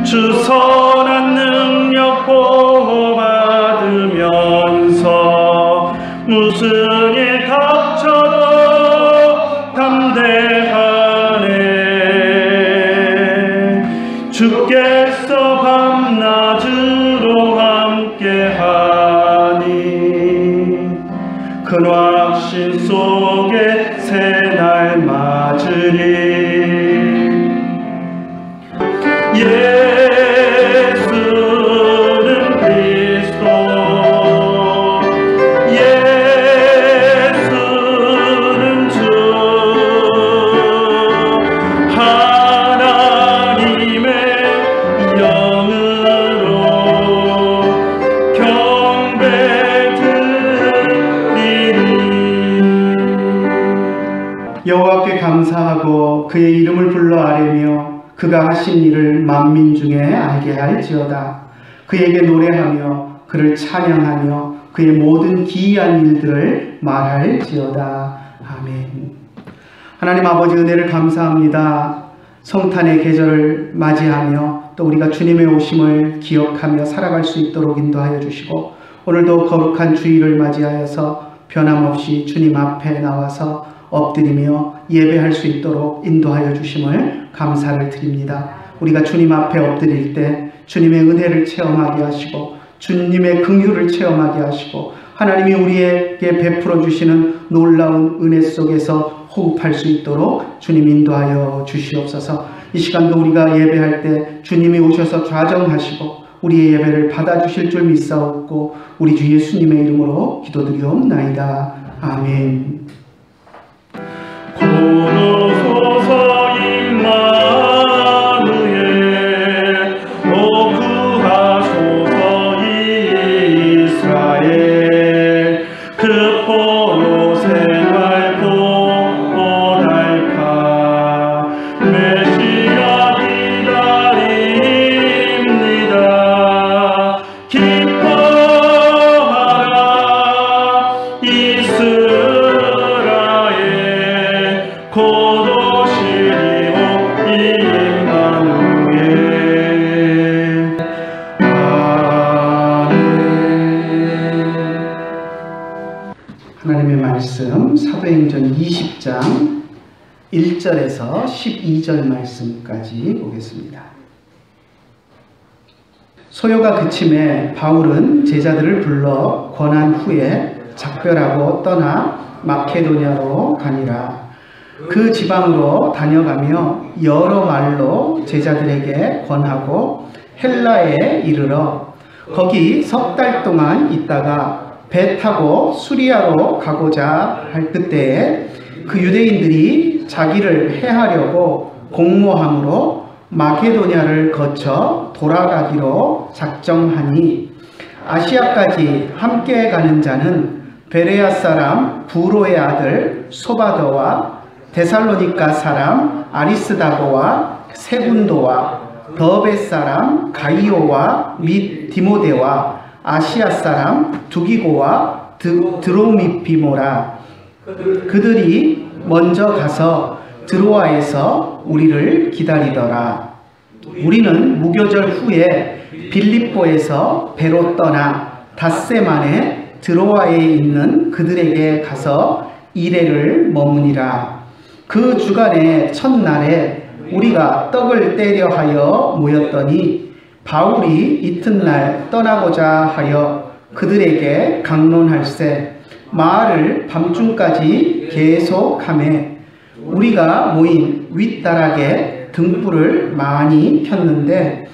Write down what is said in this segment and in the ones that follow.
주 선한 능력 보호받으면서 무슨 일 닥쳐도 담대하네. 주께서 밤낮으로 함께하니 큰 확신 속에 새날 맞으리. 예수는 그리스도, 예수는 주, 하나님의 영으로 경배드리리. 여호와께 감사하고 그의 이름을 불러 아뢰며 그가 하신 일을 만민 중에 알게 할지어다. 그에게 노래하며 그를 찬양하며 그의 모든 기이한 일들을 말할지어다. 아멘. 하나님 아버지, 은혜를 감사합니다. 성탄의 계절을 맞이하며 또 우리가 주님의 오심을 기억하며 살아갈 수 있도록 인도하여 주시고, 오늘도 거룩한 주일을 맞이하여서 변함없이 주님 앞에 나와서 엎드리며 예배할 수 있도록 인도하여 주심을 감사를 드립니다. 우리가 주님 앞에 엎드릴 때 주님의 은혜를 체험하게 하시고 주님의 긍휼을 체험하게 하시고 하나님이 우리에게 베풀어 주시는 놀라운 은혜 속에서 호흡할 수 있도록 주님 인도하여 주시옵소서. 이 시간도 우리가 예배할 때 주님이 오셔서 좌정하시고 우리의 예배를 받아주실 줄 믿사옵고 우리 주 예수님의 이름으로 기도드리옵나이다. 아멘. 구하소서 임마누엘, 오 구하소서 이스라엘. 그 포로 생활 보호달파 메시아 기다립니다. 기뻐하라 이스라엘, 고도시리오 임마누엘. 아멘. 하나님의 말씀 사도행전 20장 1절에서 12절 말씀까지 보겠습니다. 소요가 그침에 바울은 제자들을 불러 권한 후에 작별하고 떠나 마케도냐로 가니라. 그 지방으로 다녀가며 여러 말로 제자들에게 권하고 헬라에 이르러 거기 석 달 동안 있다가 배 타고 수리아로 가고자 할 그때에 그 유대인들이 자기를 해하려고 공모함으로 마게도냐를 거쳐 돌아가기로 작정하니, 아시아까지 함께 가는 자는 베레아 사람 부로의 아들 소바더와 데살로니가 사람 아리스다고와 세군도와 더베 사람 가이오와 및 디모데와 아시아 사람 두기고와 드로미피모라. 그들이 먼저 가서 드로아에서 우리를 기다리더라. 우리는 무교절 후에 빌립보에서 배로 떠나 닷새 만에 드로아에 있는 그들에게 가서 이레를 머무니라. 그 주간의 첫날에 우리가 떡을 떼려 하여 모였더니 바울이 이튿날 떠나고자 하여 그들에게 강론할세 마을을 밤중까지 계속하매 우리가 모인 윗다락에 등불을 많이 켰는데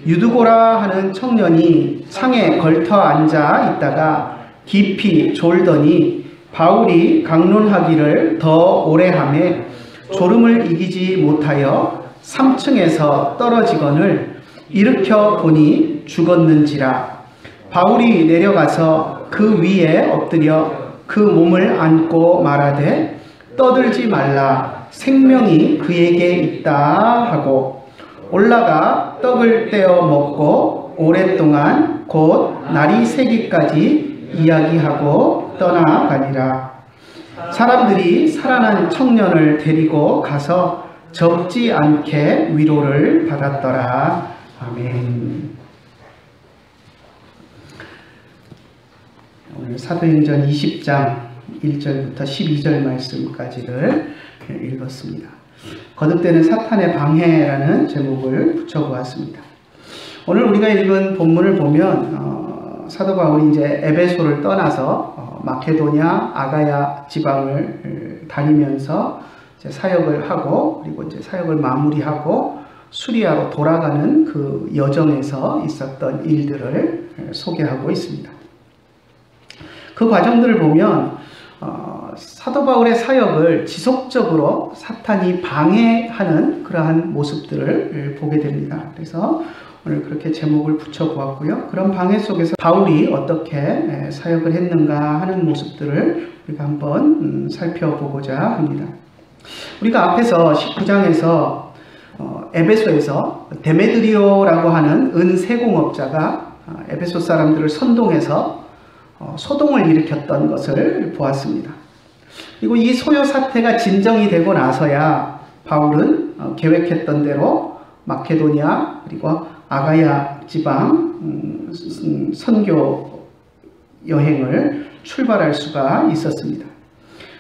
유두고라 하는 청년이 창에 걸터 앉아 있다가 깊이 졸더니 바울이 강론하기를 더 오래 하매 졸음을 이기지 못하여 3층에서 떨어지거늘 일으켜 보니 죽었는지라. 바울이 내려가서 그 위에 엎드려 그 몸을 안고 말하되 떠들지 말라, 생명이 그에게 있다 하고 올라가 떡을 떼어 먹고 오랫동안 곧 날이 새기까지 이야기하고 떠나가니라. 사람들이 살아난 청년을 데리고 가서 적지 않게 위로를 받았더라. 아멘. 오늘 사도행전 20장 1절부터 12절 말씀까지를 읽었습니다. 거듭되는 사탄의 방해라는 제목을 붙여보았습니다. 오늘 우리가 읽은 본문을 보면 사도 바울이 이제 에베소를 떠나서 마케도냐, 아가야 지방을 다니면서 이제 사역을 하고, 그리고 이제 사역을 마무리하고 수리아로 돌아가는 그 여정에서 있었던 일들을 소개하고 있습니다. 그 과정들을 보면 사도 바울의 사역을 지속적으로 사탄이 방해하는 그러한 모습들을 보게 됩니다. 그래서 오늘 그렇게 제목을 붙여보았고요. 그런 방해 속에서 바울이 어떻게 사역을 했는가 하는 모습들을 우리가 한번 살펴보고자 합니다. 우리가 앞에서 19장에서 에베소에서 데메드리오라고 하는 은세공업자가 에베소 사람들을 선동해서 소동을 일으켰던 것을 보았습니다. 그리고 이 소요 사태가 진정이 되고 나서야 바울은 계획했던 대로 마케도니아 그리고 아가야 지방 선교 여행을 출발할 수가 있었습니다.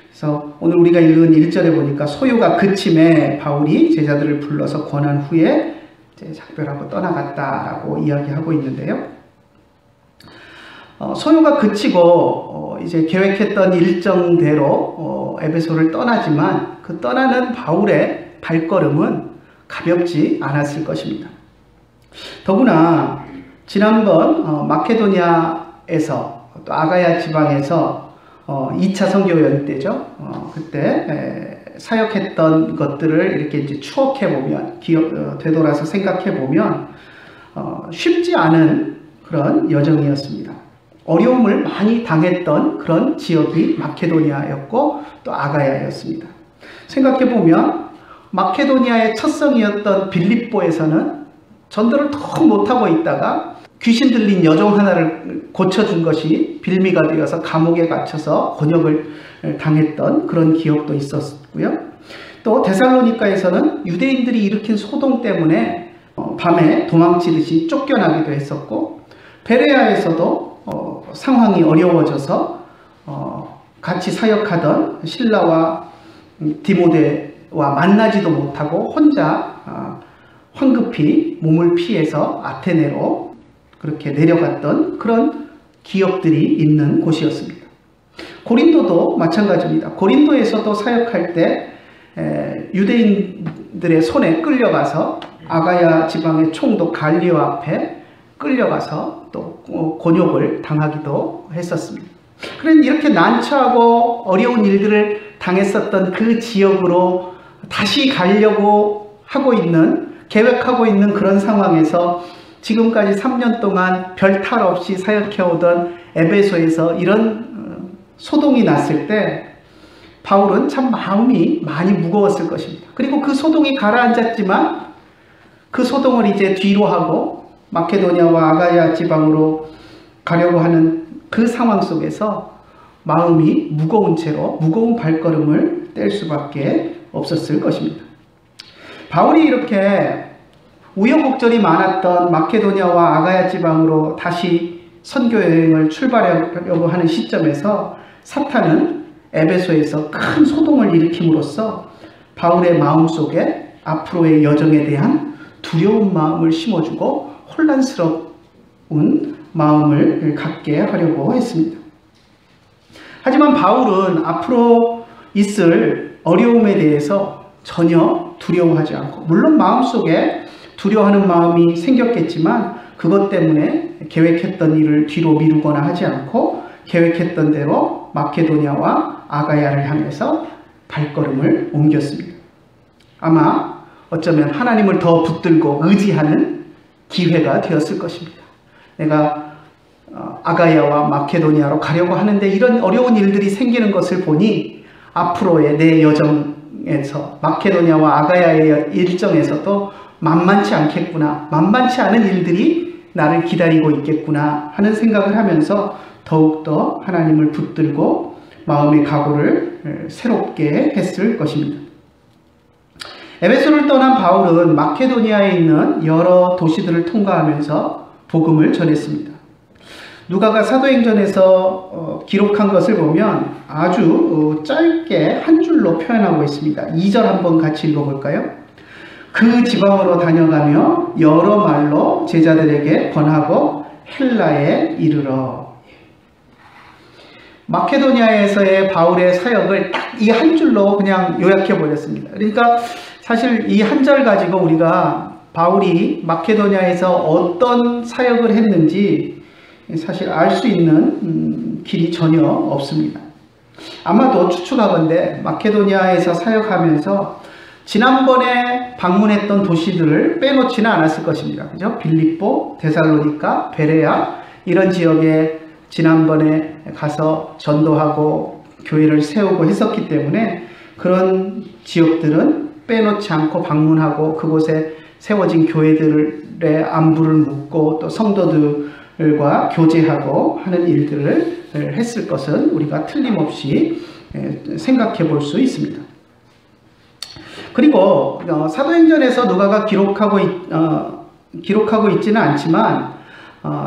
그래서 오늘 우리가 읽은 1절에 보니까 소요가 그침에 바울이 제자들을 불러서 권한 후에 이제 작별하고 떠나갔다라고 이야기하고 있는데요. 소요가 그치고 이제 계획했던 일정대로 에베소를 떠나지만 그 떠나는 바울의 발걸음은 가볍지 않았을 것입니다. 더구나 지난번 마케도니아에서 또 아가야 지방에서 2차 선교 여행 때죠. 그때 사역했던 것들을 이렇게 이제 추억해 보면, 되돌아서 생각해 보면 쉽지 않은 그런 여정이었습니다. 어려움을 많이 당했던 그런 지역이 마케도니아였고 또 아가야였습니다. 생각해 보면 마케도니아의 첫성이었던 빌립보에서는 전도를 더 못하고 있다가 귀신 들린 여종 하나를 고쳐준 것이 빌미가 되어서 감옥에 갇혀서 곤욕을 당했던 그런 기억도 있었고요. 또 데살로니가에서는 유대인들이 일으킨 소동 때문에 밤에 도망치듯이 쫓겨나기도 했었고, 베레아에서도 상황이 어려워져서 같이 사역하던 실라와 디모데와 만나지도 못하고 혼자 황급히 몸을 피해서 아테네로 그렇게 내려갔던 그런 기억들이 있는 곳이었습니다. 고린도도 마찬가지입니다. 고린도에서도 사역할 때 유대인들의 손에 끌려가서 아가야 지방의 총독 갈리오 앞에 끌려가서 또 곤욕을 당하기도 했었습니다. 그런데 이렇게 난처하고 어려운 일들을 당했었던 그 지역으로 다시 가려고 계획하고 있는 그런 상황에서 지금까지 3년 동안 별 탈 없이 사역해오던 에베소에서 이런 소동이 났을 때 바울은 참 마음이 많이 무거웠을 것입니다. 그리고 그 소동이 가라앉았지만 그 소동을 이제 뒤로 하고 마케도니아와 아가야 지방으로 가려고 하는 그 상황 속에서 마음이 무거운 채로 무거운 발걸음을 뗄 수밖에 없었을 것입니다. 바울이 이렇게 우여곡절이 많았던 마케도니아와 아가야 지방으로 다시 선교 여행을 출발하려고 하는 시점에서 사탄은 에베소에서 큰 소동을 일으킴으로써 바울의 마음속에 앞으로의 여정에 대한 두려운 마음을 심어주고 혼란스러운 마음을 갖게 하려고 했습니다. 하지만 바울은 앞으로 있을 어려움에 대해서 전혀 두려워하지 않고, 물론 마음속에 두려워하는 마음이 생겼겠지만 그것 때문에 계획했던 일을 뒤로 미루거나 하지 않고 계획했던 대로 마케도니아와 아가야를 향해서 발걸음을 옮겼습니다. 아마 어쩌면 하나님을 더 붙들고 의지하는 기회가 되었을 것입니다. 내가 아가야와 마케도니아로 가려고 하는데 이런 어려운 일들이 생기는 것을 보니 앞으로의 내 여정에서 마케도니아와 아가야의 일정에서도 만만치 않겠구나, 만만치 않은 일들이 나를 기다리고 있겠구나 하는 생각을 하면서 더욱더 하나님을 붙들고 마음의 각오를 새롭게 했을 것입니다. 에베소를 떠난 바울은 마케도니아에 있는 여러 도시들을 통과하면서 복음을 전했습니다. 누가가 사도행전에서 기록한 것을 보면 아주 짧게 한 줄로 표현하고 있습니다. 2절 한번 같이 읽어볼까요? 그 지방으로 다녀가며 여러 말로 제자들에게 권하고 헬라에 이르러. 마케도니아에서의 바울의 사역을 딱 이 한 줄로 그냥 요약해 버렸습니다. 그러니까 사실 이 한 절 가지고 우리가 바울이 마케도니아에서 어떤 사역을 했는지 사실 알 수 있는 길이 전혀 없습니다. 아마도 추측하건대 마케도니아에서 사역하면서 지난번에 방문했던 도시들을 빼놓지는 않았을 것입니다. 그죠? 빌립보, 데살로니가, 베레아 이런 지역에 지난번에 가서 전도하고 교회를 세우고 했었기 때문에 그런 지역들은 빼놓지 않고 방문하고 그곳에 세워진 교회들의 안부를 묻고 또 성도들과 교제하고 하는 일들을 했을 것은 우리가 틀림없이 생각해 볼 수 있습니다. 그리고 사도행전에서 누가가 기록하고 있지는 않지만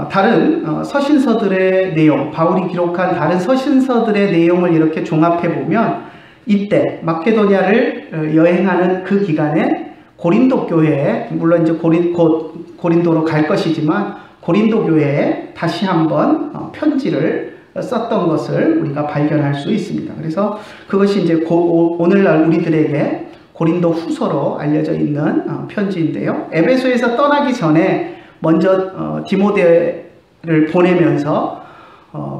다른 서신서들의 내용, 바울이 기록한 다른 서신서들의 내용을 이렇게 종합해 보면 이때 마케도니아를 여행하는 그 기간에 고린도 교회에, 물론 이제 곧 고린도로 갈 것이지만 고린도 교회에 다시 한번 편지를 썼던 것을 우리가 발견할 수 있습니다. 그래서 그것이 이제 오늘날 우리들에게 고린도 후서로 알려져 있는 편지인데요. 에베소에서 떠나기 전에 먼저 디모데를 보내면서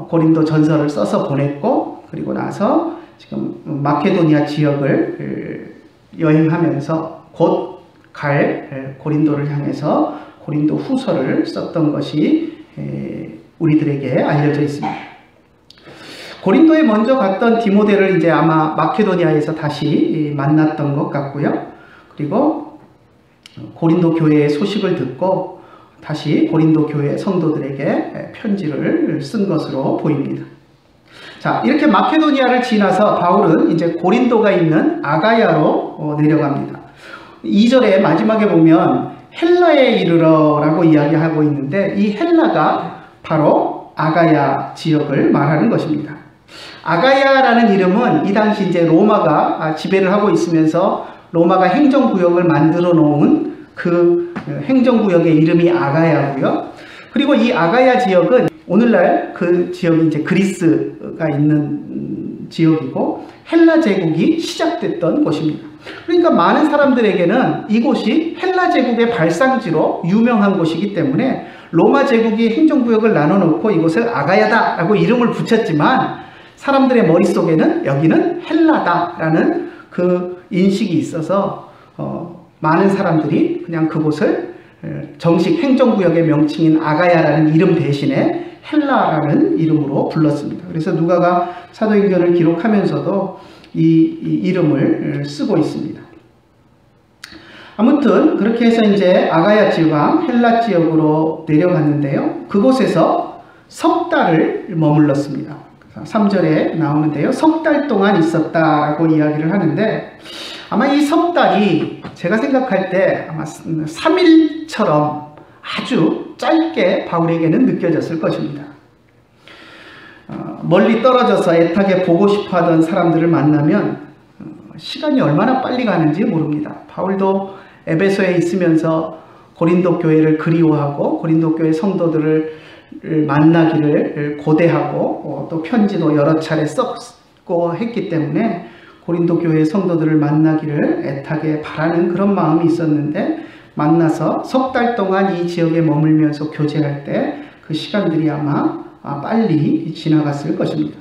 고린도 전서를 써서 보냈고, 그리고 나서 지금 마케도니아 지역을 여행하면서 곧 갈 고린도를 향해서 고린도 후서를 썼던 것이 우리들에게 알려져 있습니다. 고린도에 먼저 갔던 디모데를 이제 아마 마케도니아에서 다시 만났던 것 같고요. 그리고 고린도 교회의 소식을 듣고 다시 고린도 교회 성도들에게 편지를 쓴 것으로 보입니다. 자, 이렇게 마케도니아를 지나서 바울은 이제 고린도가 있는 아가야로 내려갑니다. 2절의 마지막에 보면 헬라에 이르러 라고 이야기하고 있는데 이 헬라가 바로 아가야 지역을 말하는 것입니다. 아가야라는 이름은 이 당시 이제 로마가 지배를 하고 있으면서 로마가 행정구역을 만들어 놓은 그 행정구역의 이름이 아가야고요. 그리고 이 아가야 지역은 오늘날 그 지역이 이제 그리스가 있는 지역이고 헬라 제국이 시작됐던 곳입니다. 그러니까 많은 사람들에게는 이곳이 헬라 제국의 발상지로 유명한 곳이기 때문에 로마 제국이 행정구역을 나눠놓고 이곳을 아가야다라고 이름을 붙였지만 사람들의 머릿속에는 여기는 헬라다라는 그 인식이 있어서 많은 사람들이 그냥 그곳을 정식 행정구역의 명칭인 아가야라는 이름 대신에 헬라라는 이름으로 불렀습니다. 그래서 누가가 사도행전을 기록하면서도 이 이름을 쓰고 있습니다. 아무튼 그렇게 해서 이제 아가야 지방 헬라 지역으로 내려갔는데요. 그곳에서 석 달을 머물렀습니다. 3절에 나오는데요. 석 달 동안 있었다라고 이야기를 하는데 아마 이 석 달이 제가 생각할 때 아마 3일처럼 아주 짧게 바울에게는 느껴졌을 것입니다. 멀리 떨어져서 애타게 보고 싶어 하던 사람들을 만나면 시간이 얼마나 빨리 가는지 모릅니다. 바울도 에베소에 있으면서 고린도 교회를 그리워하고 고린도 교회 성도들을 만나기를 고대하고 또 편지도 여러 차례 썼고 했기 때문에 고린도 교회 성도들을 만나기를 애타게 바라는 그런 마음이 있었는데 만나서 석 달 동안 이 지역에 머물면서 교제할 때 그 시간들이 아마 빨리 지나갔을 것입니다.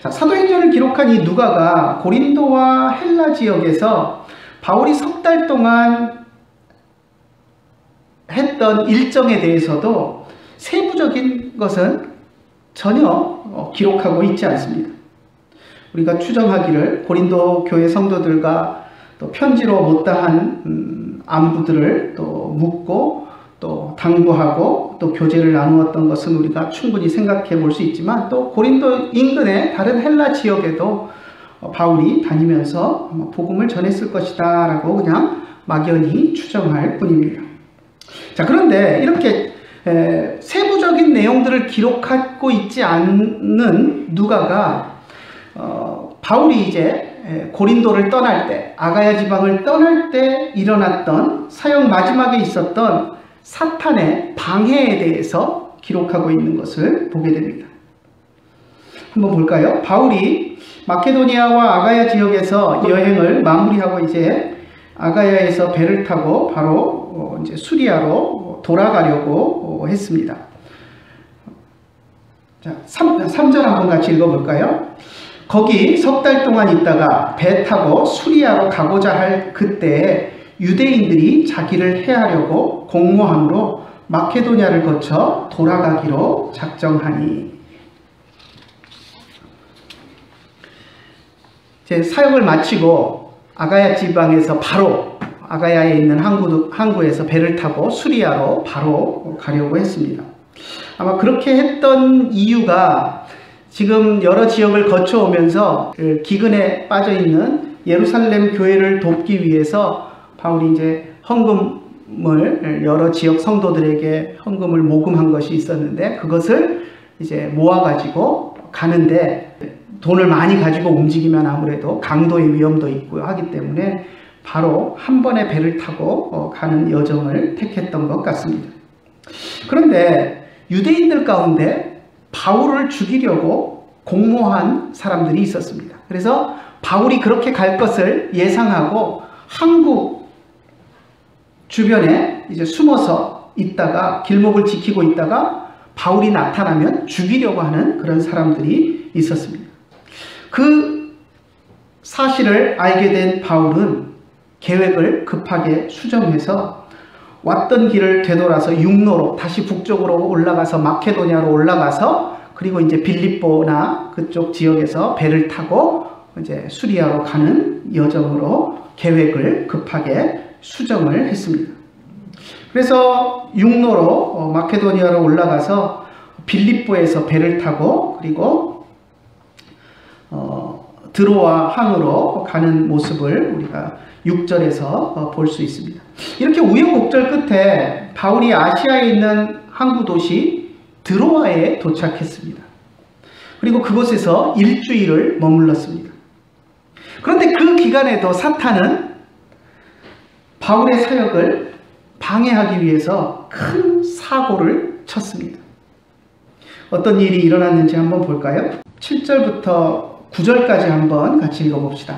자, 사도행전을 기록한 이 누가가 고린도와 헬라 지역에서 바울이 석 달 동안 했던 일정에 대해서도 세부적인 것은 전혀 기록하고 있지 않습니다. 우리가 추정하기를 고린도 교회 성도들과 또 편지로 못다한 안부들을 또 묻고 또 당부하고 또 교제를 나누었던 것은 우리가 충분히 생각해 볼 수 있지만 또 고린도 인근의 다른 헬라 지역에도 바울이 다니면서 아마 복음을 전했을 것이다 라고 그냥 막연히 추정할 뿐입니다. 자, 그런데 이렇게 세부적인 내용들을 기록하고 있지 않는 누가가 바울이 이제 고린도를 떠날 때, 아가야 지방을 떠날 때 일어났던 사역 마지막에 있었던 사탄의 방해에 대해서 기록하고 있는 것을 보게 됩니다. 한번 볼까요? 바울이 마케도니아와 아가야 지역에서 여행을 마무리하고 이제 아가야에서 배를 타고 바로 이제 수리아로 돌아가려고 했습니다. 자, 3절 한번 같이 읽어볼까요? 거기 석 달 동안 있다가 배 타고 수리아로 가고자 할 그때에 유대인들이 자기를 해하려고 공모함으로 마케도니아를 거쳐 돌아가기로 작정하니. 제 사역을 마치고 아가야 지방에서 바로 아가야에 있는 항구에서 배를 타고 수리아로 바로 가려고 했습니다. 아마 그렇게 했던 이유가 지금 여러 지역을 거쳐오면서 기근에 빠져 있는 예루살렘 교회를 돕기 위해서 바울이 이제 헌금을 여러 지역 성도들에게 헌금을 모금한 것이 있었는데 그것을 이제 모아가지고 가는데 돈을 많이 가지고 움직이면 아무래도 강도의 위험도 있고 하기 때문에 바로 한 번에 배를 타고 가는 여정을 택했던 것 같습니다. 그런데 유대인들 가운데 바울을 죽이려고 공모한 사람들이 있었습니다. 그래서 바울이 그렇게 갈 것을 예상하고 항구 주변에 이제 숨어서 있다가 길목을 지키고 있다가 바울이 나타나면 죽이려고 하는 그런 사람들이 있었습니다. 그 사실을 알게 된 바울은 계획을 급하게 수정해서 왔던 길을 되돌아서 육로로 다시 북쪽으로 올라가서 마케도니아로 올라가서 그리고 이제 빌립보나 그쪽 지역에서 배를 타고 이제 수리아로 가는 여정으로 계획을 급하게 수정을 했습니다. 그래서 육로로 마케도니아로 올라가서 빌립보에서 배를 타고 그리고 드로아 항으로 가는 모습을 우리가 6절에서 볼 수 있습니다. 이렇게 우여곡절 끝에 바울이 아시아에 있는 항구 도시 드로아에 도착했습니다. 그리고 그곳에서 일주일을 머물렀습니다. 그런데 그 기간에도 사탄은 바울의 사역을 방해하기 위해서 큰 사고를 쳤습니다. 어떤 일이 일어났는지 한번 볼까요? 7절부터 9절까지 한번 같이 읽어봅시다.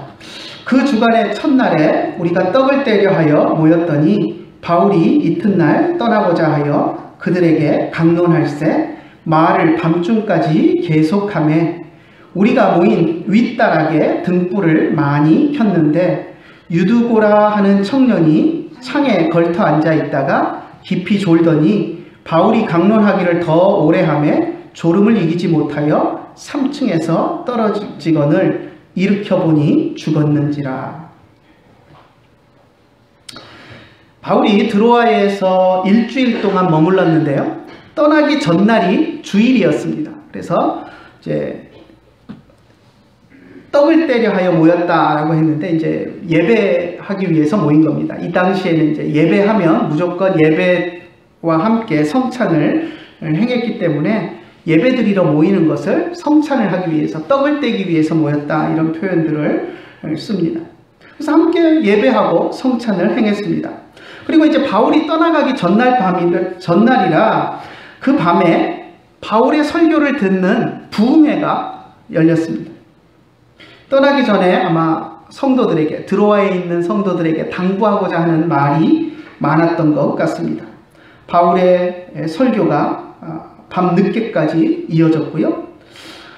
그 주간의 첫날에 우리가 떡을 떼려 하여 모였더니 바울이 이튿날 떠나고자 하여 그들에게 강론할세 말을 밤중까지 계속하며 우리가 모인 윗다락에 등불을 많이 켰는데 유두고라 하는 청년이 창에 걸터 앉아 있다가 깊이 졸더니 바울이 강론하기를 더 오래 하며 졸음을 이기지 못하여 3층에서 떨어지거늘 일으켜보니 죽었는지라. 바울이 드로아에서 일주일 동안 머물렀는데요. 떠나기 전날이 주일이었습니다. 그래서 이제 떡을 떼려 하여 모였다라고 했는데 이제 예배하기 위해서 모인 겁니다. 이 당시에는 이제 예배하면 무조건 예배와 함께 성찬을 행했기 때문에 예배드리러 모이는 것을 성찬을 하기 위해서 떡을 떼기 위해서 모였다 이런 표현들을 씁니다. 그래서 함께 예배하고 성찬을 행했습니다. 그리고 이제 바울이 떠나가기 전날이라 그 밤에 바울의 설교를 듣는 부흥회가 열렸습니다. 떠나기 전에 아마 성도들에게 드로아에 있는 성도들에게 당부하고자 하는 말이 많았던 것 같습니다. 바울의 설교가 밤 늦게까지 이어졌고요.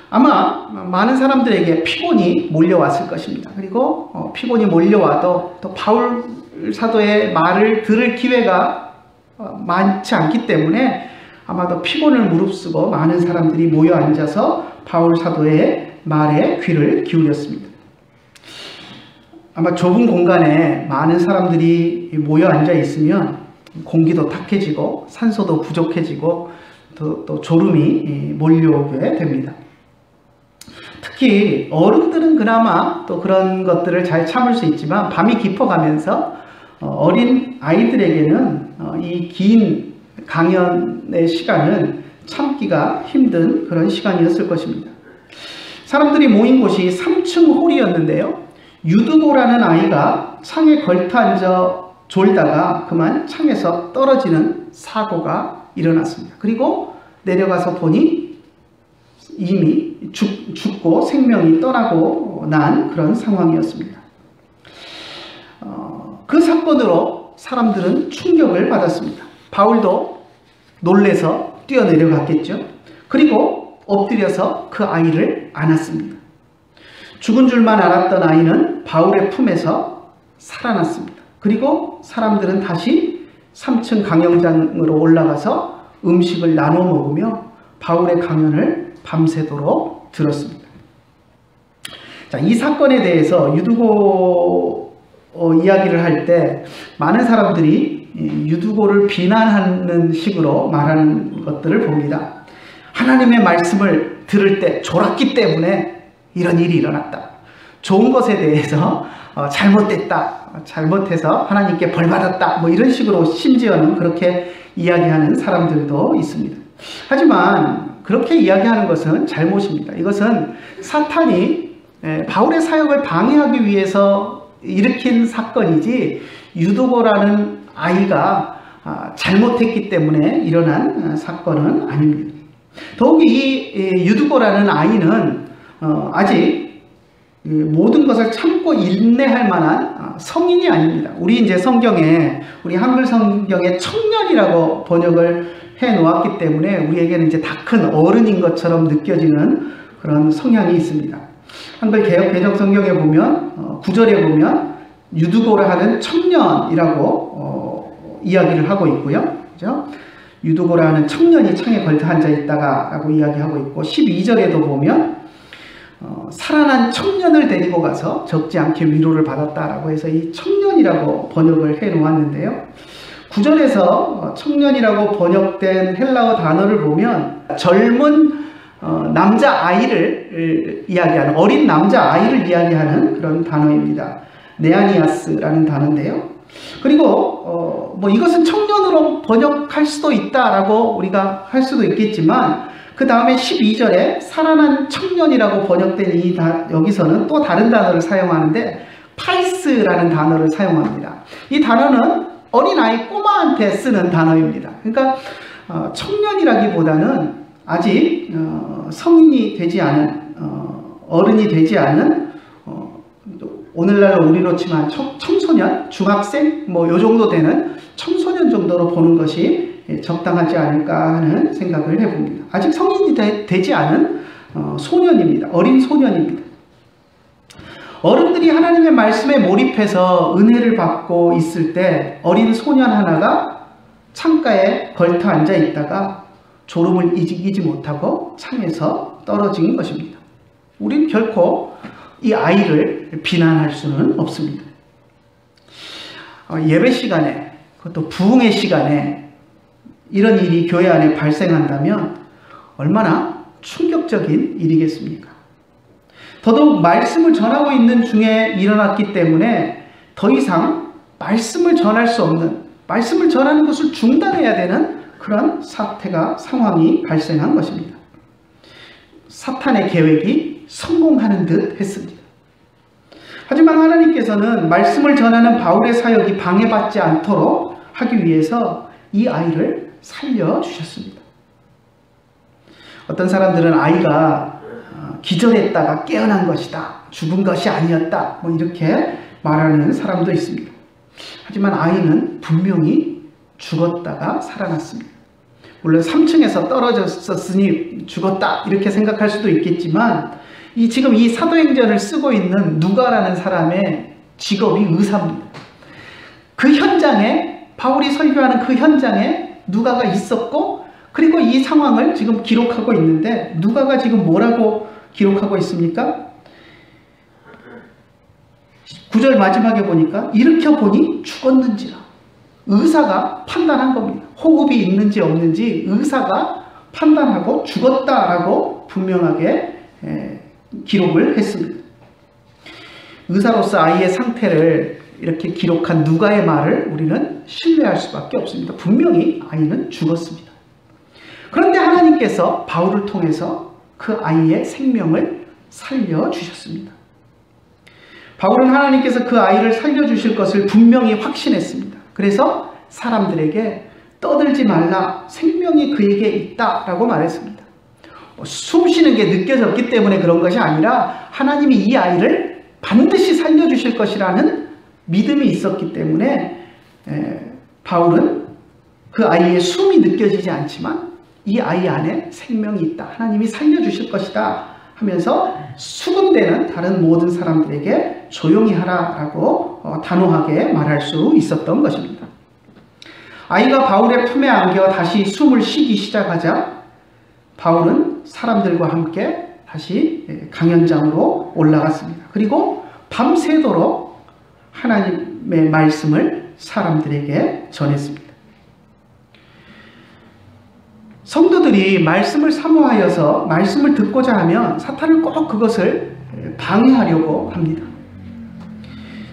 아마 많은 사람들에게 피곤이 몰려왔을 것입니다. 그리고 피곤이 몰려와도 또 바울 사도의 말을 들을 기회가 많지 않기 때문에 아마도 피곤을 무릅쓰고 많은 사람들이 모여 앉아서 바울 사도의 말에 귀를 기울였습니다. 아마 좁은 공간에 많은 사람들이 모여 앉아 있으면 공기도 탁해지고 산소도 부족해지고 또 졸음이 몰려오게 됩니다. 특히 어른들은 그나마 또 그런 것들을 잘 참을 수 있지만 밤이 깊어가면서 어린 아이들에게는 이 긴 강연의 시간은 참기가 힘든 그런 시간이었을 것입니다. 사람들이 모인 곳이 3층 홀이었는데요. 유두고라는 아이가 창에 걸터앉아 졸다가 그만 창에서 떨어지는 사고가 일어났습니다. 그리고 내려가서 보니 이미 죽고 생명이 떠나고 난 그런 상황이었습니다. 그 사건으로 사람들은 충격을 받았습니다. 바울도 놀래서 뛰어내려갔겠죠. 그리고 엎드려서 그 아이를 안았습니다. 죽은 줄만 알았던 아이는 바울의 품에서 살아났습니다. 그리고 사람들은 다시 3층 강연장으로 올라가서 음식을 나눠 먹으며 바울의 강연을 밤새도록 들었습니다. 자, 이 사건에 대해서 유두고 이야기를 할 때 많은 사람들이 유두고를 비난하는 식으로 말하는 것들을 봅니다. 하나님의 말씀을 들을 때 졸았기 때문에 이런 일이 일어났다. 좋은 것에 대해서 잘못됐다. 잘못해서 하나님께 벌받았다. 뭐 이런 식으로 심지어는 그렇게 이야기하는 사람들도 있습니다. 하지만 그렇게 이야기하는 것은 잘못입니다. 이것은 사탄이 바울의 사역을 방해하기 위해서 일으킨 사건이지 유두고라는 아이가 잘못했기 때문에 일어난 사건은 아닙니다. 더욱이 이 유두고라는 아이는 아직 모든 것을 참고 인내할 만한 성인이 아닙니다. 우리 이제 성경에, 우리 한글 성경에 청년이라고 번역을 해 놓았기 때문에 우리에게는 이제 다 큰 어른인 것처럼 느껴지는 그런 성향이 있습니다. 한글 개역 개정 성경에 보면 9절에 보면 유두고를 하는 청년이라고 이야기를 하고 있고요. 그죠? 유두고라 하는 청년이 창에 걸터 앉아 있다가 라고 이야기하고 있고 12절에도 보면 살아난 청년을 데리고 가서 적지 않게 위로를 받았다라고 해서 이 청년이라고 번역을 해 놓았는데요. 9절에서 청년이라고 번역된 헬라어 단어를 보면 젊은 남자아이를 이야기하는, 어린 남자아이를 이야기하는 그런 단어입니다. 네아니아스라는 단어인데요. 그리고 뭐 이것은 청년으로 번역할 수도 있다라고 우리가 할 수도 있겠지만 그 다음에 12절에 살아난 청년이라고 번역된 여기서는 또 다른 단어를 사용하는데 파이스라는 단어를 사용합니다. 이 단어는 어린아이 꼬마한테 쓰는 단어입니다. 그러니까 청년이라기보다는 아직 성인이 되지 않은 어른이 되지 않은 오늘날로 우리로 치면 청소년, 중학생 뭐 요 정도 되는 청소년 정도로 보는 것이 적당하지 않을까 하는 생각을 해봅니다. 아직 성인이 되지 않은 소년입니다. 어린 소년입니다. 어른들이 하나님의 말씀에 몰입해서 은혜를 받고 있을 때 어린 소년 하나가 창가에 걸터 앉아 있다가 졸음을 이기지 못하고 창에서 떨어진 것입니다. 우리는 결코 이 아이를 비난할 수는 없습니다. 예배 시간에, 그것도 부흥의 시간에 이런 일이 교회 안에 발생한다면 얼마나 충격적인 일이겠습니까? 더더욱 말씀을 전하고 있는 중에 일어났기 때문에 더 이상 말씀을 전할 수 없는, 말씀을 전하는 것을 중단해야 되는 그런 상황이 발생한 것입니다. 사탄의 계획이 성공하는 듯 했습니다. 하지만 하나님께서는 말씀을 전하는 바울의 사역이 방해받지 않도록 하기 위해서 이 아이를 살려주셨습니다. 어떤 사람들은 아이가 기절했다가 깨어난 것이다, 죽은 것이 아니었다, 뭐 이렇게 말하는 사람도 있습니다. 하지만 아이는 분명히 죽었다가 살아났습니다. 물론 3층에서 떨어졌으니 죽었다 이렇게 생각할 수도 있겠지만 지금 이 사도행전을 쓰고 있는 누가라는 사람의 직업이 의사입니다. 그 현장에, 바울이 설교하는 그 현장에 누가가 있었고, 그리고 이 상황을 지금 기록하고 있는데 누가가 지금 뭐라고 기록하고 있습니까? 9절 마지막에 보니까 일으켜 보니 죽었는지라. 의사가 판단한 겁니다. 호흡이 있는지 없는지 의사가 판단하고 죽었다라고 분명하게 기록을 했습니다. 의사로서 아이의 상태를 이렇게 기록한 누가의 말을 우리는 신뢰할 수밖에 없습니다. 분명히 아이는 죽었습니다. 그런데 하나님께서 바울을 통해서 그 아이의 생명을 살려주셨습니다. 바울은 하나님께서 그 아이를 살려주실 것을 분명히 확신했습니다. 그래서 사람들에게 떠들지 말라, 생명이 그에게 있다라고 말했습니다. 숨 쉬는 게 느껴졌기 때문에 그런 것이 아니라 하나님이 이 아이를 반드시 살려주실 것이라는 믿음이 있었기 때문에 바울은 그 아이의 숨이 느껴지지 않지만 이 아이 안에 생명이 있다, 하나님이 살려주실 것이다 하면서 수군대는 다른 모든 사람들에게 조용히 하라라고 단호하게 말할 수 있었던 것입니다. 아이가 바울의 품에 안겨 다시 숨을 쉬기 시작하자 바울은 사람들과 함께 다시 강연장으로 올라갔습니다. 그리고 밤새도록 하나님의 말씀을 사람들에게 전했습니다. 성도들이 말씀을 사모하여서 말씀을 듣고자 하면 사탄은 꼭 그것을 방해하려고 합니다.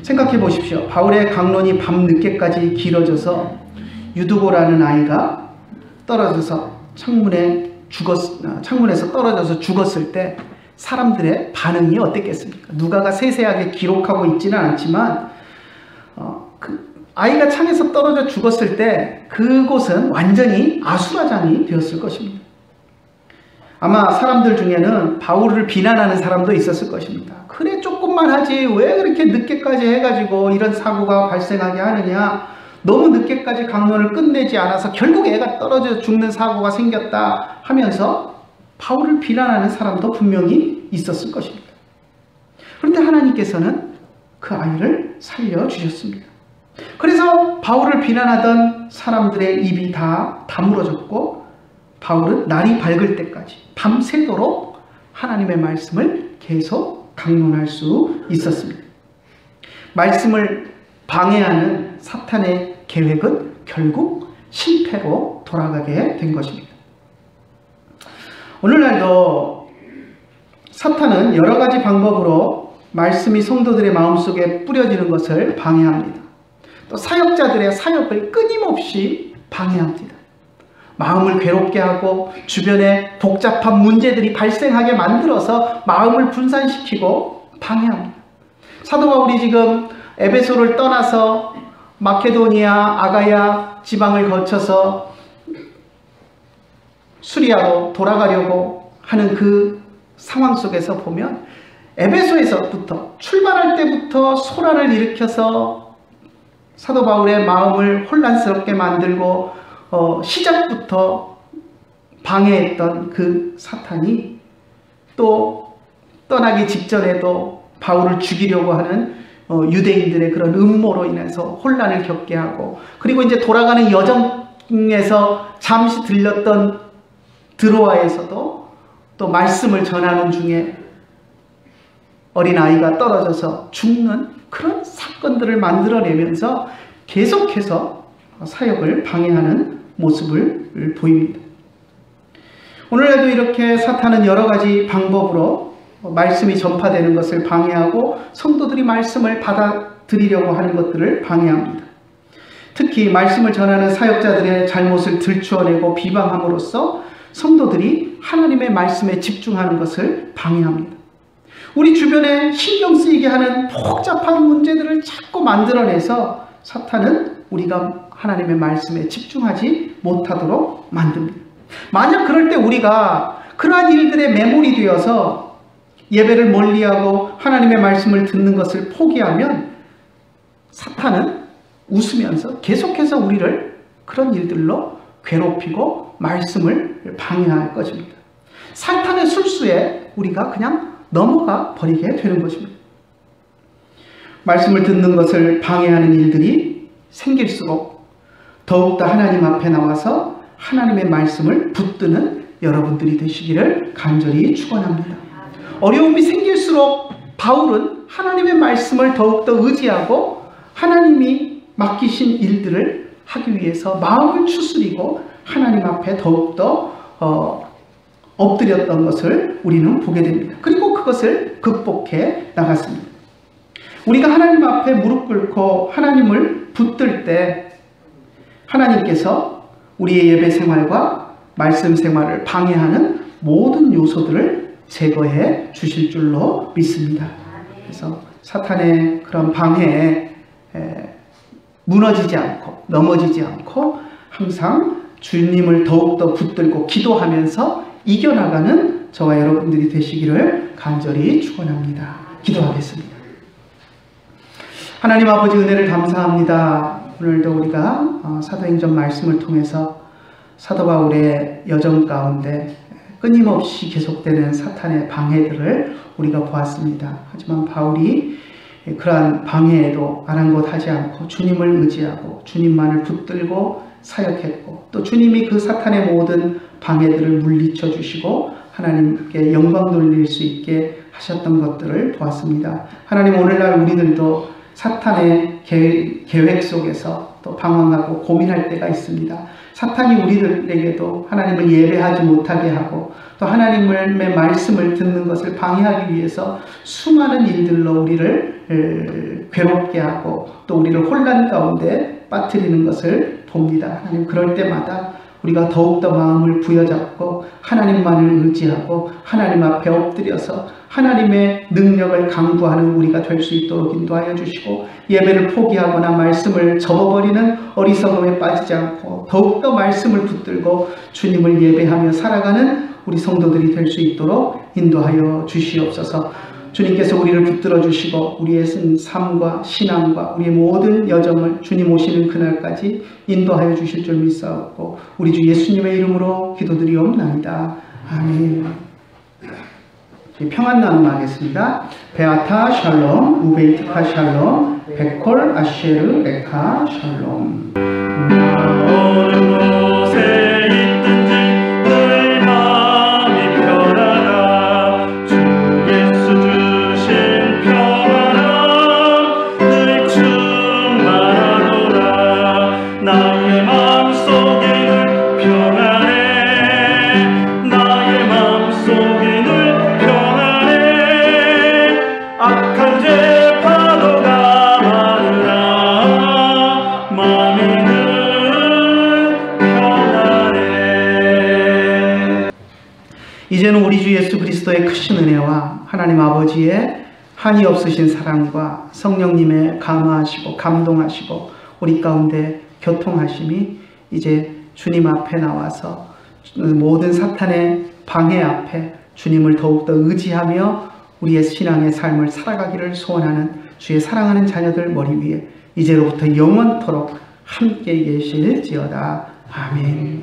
생각해 보십시오. 바울의 강론이 밤늦게까지 길어져서 유두고라는 아이가 떨어져서 창문에서 떨어져서 죽었을 때 사람들의 반응이 어땠겠습니까? 누가가 세세하게 기록하고 있지는 않지만 그 아이가 창에서 떨어져 죽었을 때 그곳은 완전히 아수라장이 되었을 것입니다. 아마 사람들 중에는 바울을 비난하는 사람도 있었을 것입니다. 그래 조금만 하지 왜 그렇게 늦게까지 해가지고 이런 사고가 발생하게 하느냐, 너무 늦게까지 강론을 끝내지 않아서 결국 애가 떨어져 죽는 사고가 생겼다 하면서 바울을 비난하는 사람도 분명히 있었을 것입니다. 그런데 하나님께서는 그 아이를 살려주셨습니다. 그래서 바울을 비난하던 사람들의 입이 다 다물어졌고 바울은 날이 밝을 때까지 밤새도록 하나님의 말씀을 계속 강론할 수 있었습니다. 말씀을 방해하는 사탄의 계획은 결국 실패로 돌아가게 된 것입니다. 오늘날도 사탄은 여러 가지 방법으로 말씀이 성도들의 마음속에 뿌려지는 것을 방해합니다. 또 사역자들의 사역을 끊임없이 방해합니다. 마음을 괴롭게 하고 주변에 복잡한 문제들이 발생하게 만들어서 마음을 분산시키고 방해합니다. 사도 바울이 지금 에베소를 떠나서 마케도니아, 아가야 지방을 거쳐서 수리아로 돌아가려고 하는 그 상황 속에서 보면 에베소에서부터 출발할 때부터 소란을 일으켜서 사도 바울의 마음을 혼란스럽게 만들고 시작부터 방해했던 그 사탄이 또 떠나기 직전에도 바울을 죽이려고 하는 유대인들의 그런 음모로 인해서 혼란을 겪게 하고, 그리고 이제 돌아가는 여정에서 잠시 들렸던 드로아에서도 또 말씀을 전하는 중에 어린아이가 떨어져서 죽는 그런 사건들을 만들어내면서 계속해서 사역을 방해하는 모습을 보입니다. 오늘날도 이렇게 사탄은 여러 가지 방법으로 말씀이 전파되는 것을 방해하고 성도들이 말씀을 받아들이려고 하는 것들을 방해합니다. 특히 말씀을 전하는 사역자들의 잘못을 들추어내고 비방함으로써 성도들이 하나님의 말씀에 집중하는 것을 방해합니다. 우리 주변에 신경 쓰이게 하는 복잡한 문제들을 자꾸 만들어내서 사탄은 우리가 하나님의 말씀에 집중하지 못하도록 만듭니다. 만약 그럴 때 우리가 그러한 일들에 매몰이 되어서 예배를 멀리하고 하나님의 말씀을 듣는 것을 포기하면 사탄은 웃으면서 계속해서 우리를 그런 일들로 괴롭히고 말씀을 방해할 것입니다. 사탄의 술수에 우리가 그냥 넘어가 버리게 되는 것입니다. 말씀을 듣는 것을 방해하는 일들이 생길수록 더욱더 하나님 앞에 나와서 하나님의 말씀을 붙드는 여러분들이 되시기를 간절히 축원합니다. 어려움이 생길수록 바울은 하나님의 말씀을 더욱더 의지하고 하나님이 맡기신 일들을 하기 위해서 마음을 추스리고 하나님 앞에 더욱더 엎드렸던 것을 우리는 보게 됩니다. 그리고 그 그것을 극복해 나갔습니다. 우리가 하나님 앞에 무릎 꿇고 하나님을 붙들 때 하나님께서 우리의 예배 생활과 말씀 생활을 방해하는 모든 요소들을 제거해 주실 줄로 믿습니다. 그래서 사탄의 그런 방해에 무너지지 않고 넘어지지 않고 항상 주님을 더욱더 붙들고 기도하면서 이겨나가는 저와 여러분들이 되시기를 간절히 축원합니다. 기도하겠습니다. 하나님 아버지 은혜를 감사합니다. 오늘도 우리가 사도행전 말씀을 통해서 사도 바울의 여정 가운데 끊임없이 계속되는 사탄의 방해들을 우리가 보았습니다. 하지만 바울이 그러한 방해에도 아랑곳하지 않고 주님을 의지하고 주님만을 붙들고 사역했고 또 주님이 그 사탄의 모든 방해들을 물리쳐 주시고 하나님께 영광 돌릴 수 있게 하셨던 것들을 보았습니다. 하나님 오늘날 우리들도 사탄의 계획 속에서 또 방황하고 고민할 때가 있습니다. 사탄이 우리들에게도 하나님을 예배하지 못하게 하고 또 하나님의 말씀을 듣는 것을 방해하기 위해서 수많은 일들로 우리를 괴롭게 하고 또 우리를 혼란 가운데 빠뜨리는 것을 봅니다. 하나님 그럴 때마다 우리가 더욱더 마음을 부여잡고 하나님만을 의지하고 하나님 앞에 엎드려서 하나님의 능력을 강구하는 우리가 될 수 있도록 인도하여 주시고 예배를 포기하거나 말씀을 접어버리는 어리석음에 빠지지 않고 더욱더 말씀을 붙들고 주님을 예배하며 살아가는 우리 성도들이 될 수 있도록 인도하여 주시옵소서. 주님께서 우리를 붙들어 주시고 우리의 삶과 신앙과 우리의 모든 여정을 주님 오시는 그날까지 인도하여 주실 줄 믿사옵고 우리 주 예수님의 이름으로 기도드리옵나이다. 아멘. 평안 나눔하겠습니다. 베아타 샬롬, 우베이티카 샬롬, 베콜 아쉐르 레카 샬롬. 어느 곳에 있든지 늘 마음이 편하다. 주 예수 주신 평안함 늘 충만하노라. 나의 마음속에 늘 평안해. 나의 마음속에 늘 평안해. 악한 죄 파도가 많으나 마음이 늘 평안해. 이제는 우리 주 예수 그리스도의 크신 은혜와 하나님 아버지의 한이 없으신 사랑과 성령님의 감화하시고 감동하시고 우리 가운데 교통하심이 이제 주님 앞에 나와서 모든 사탄의 방해 앞에 주님을 더욱더 의지하며 우리의 신앙의 삶을 살아가기를 소원하는 주의 사랑하는 자녀들 머리 위에 이제로부터 영원토록 함께 계실지어다. 아멘.